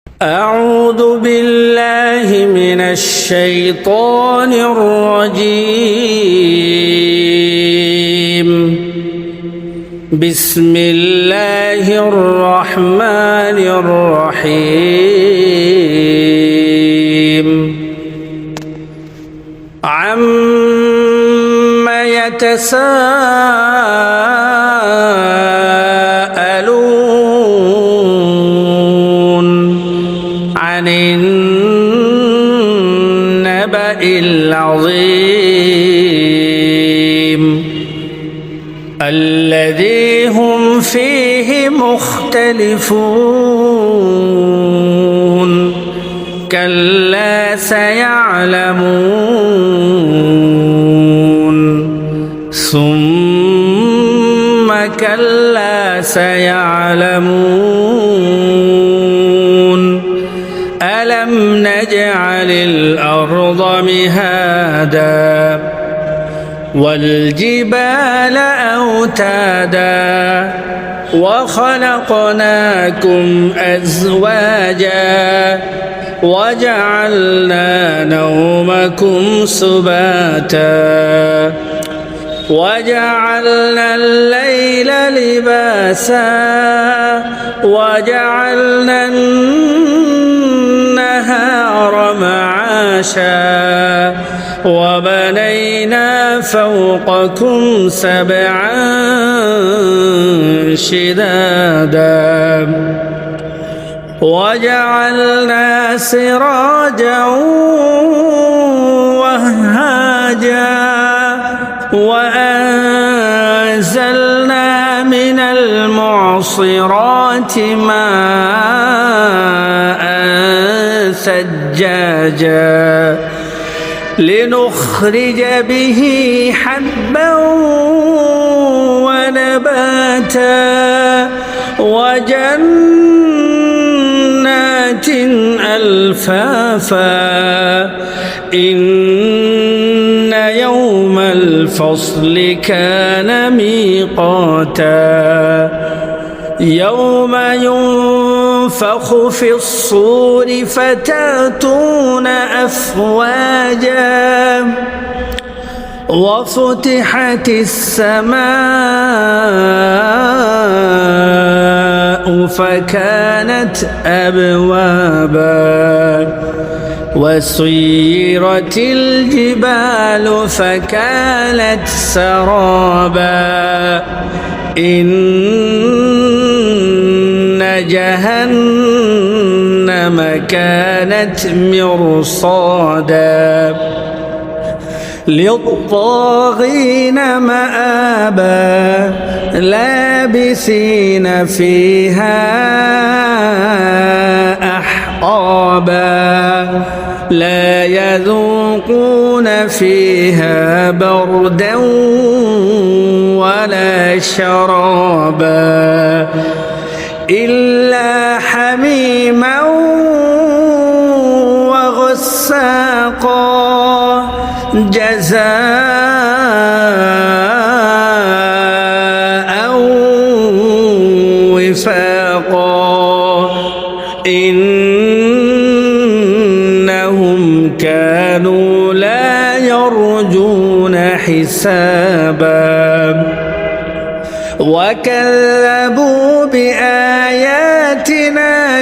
أعوذ بالله من الشيطان الرجيم. بسم الله الرحمن الرحيم. عما يتساءلون عن النبأ العظيم الذي هم فيه مختلفون كلا سيعلمون ثم كلا سيعلمون ألم نجعل الأرض مهادا والجبال أوتادا وخلقناكم أزواجا وجعلنا نومكم سباتا وجعلنا الليل لباسا وجعلنا النهار معاشا وبنينا فوقكم سبعا شدادا وجعلنا سراجا وهاجا وأنزلنا من المعصرات ماء ثجاجا لنخرج به حبا ونباتا وجنات ألفافا إن يوم الفصل كان ميقاتا يوم ينفخ في الصور فتأتون أفواجا وفتحت السماء فكانت أبوابا وسيرت الجبال فكانت سرابا إن جهنم كانت مرصادا للطاغين مآبا لابثين فيها أحقابا لا يذوقون فيها بردا ولا شرابا إلا حميما وغساقا جزاء وفاقا إنهم كانوا لا يرجون حسابا وكذبوا بآياتنا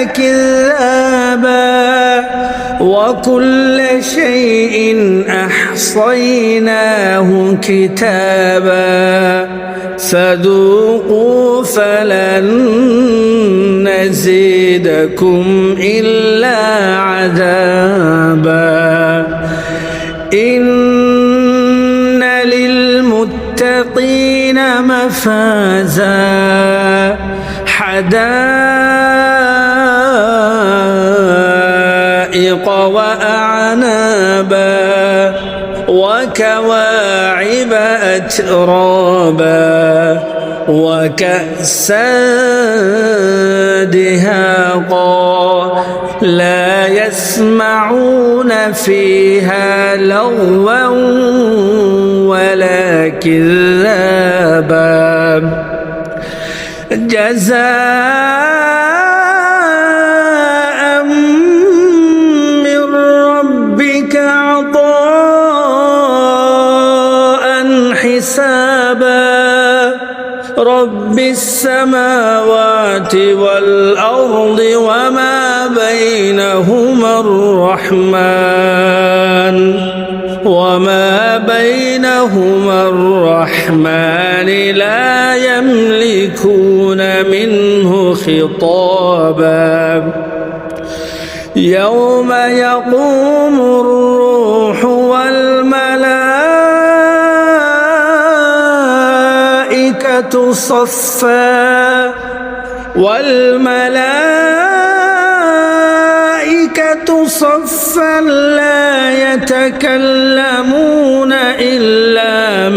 كذابا وكل شيء أحصيناه كتابا فذوقوا فلن نزيدكم إلا عذابا إن للمتقين مفازا حدائق وأعنابا وكواعب أترابا وكأسا دهاقا لا يسمعون فيها لغوا ولا كذابا جزاء رب السماوات والأرض وما بينهما الرحمن لا يملكون منه خطابا يوم يقوم الروح والملائكة صفا لا يتكلمون إلا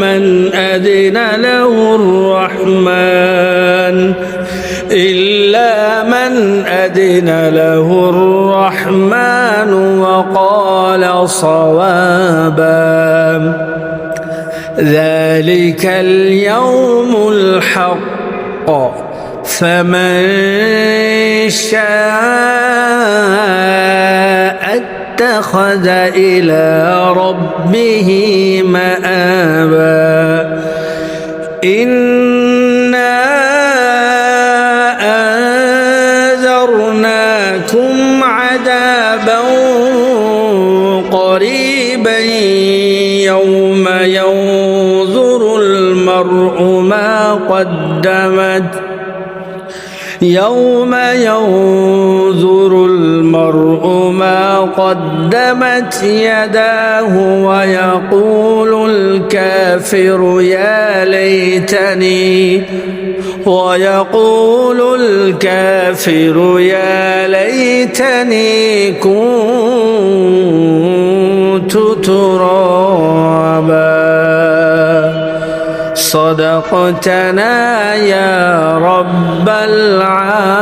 من أذن له الرحمن وقال صوابا ذلك اليوم الحق فمن شاء اتخذ إلى ربه مآبا إنا أنذرناكم عذابا قريبا يوم ينظر المرء ما قدمت يداه ويقول الكافر يا ليتني كنت ترابا صدقتنا يا رب العالمين.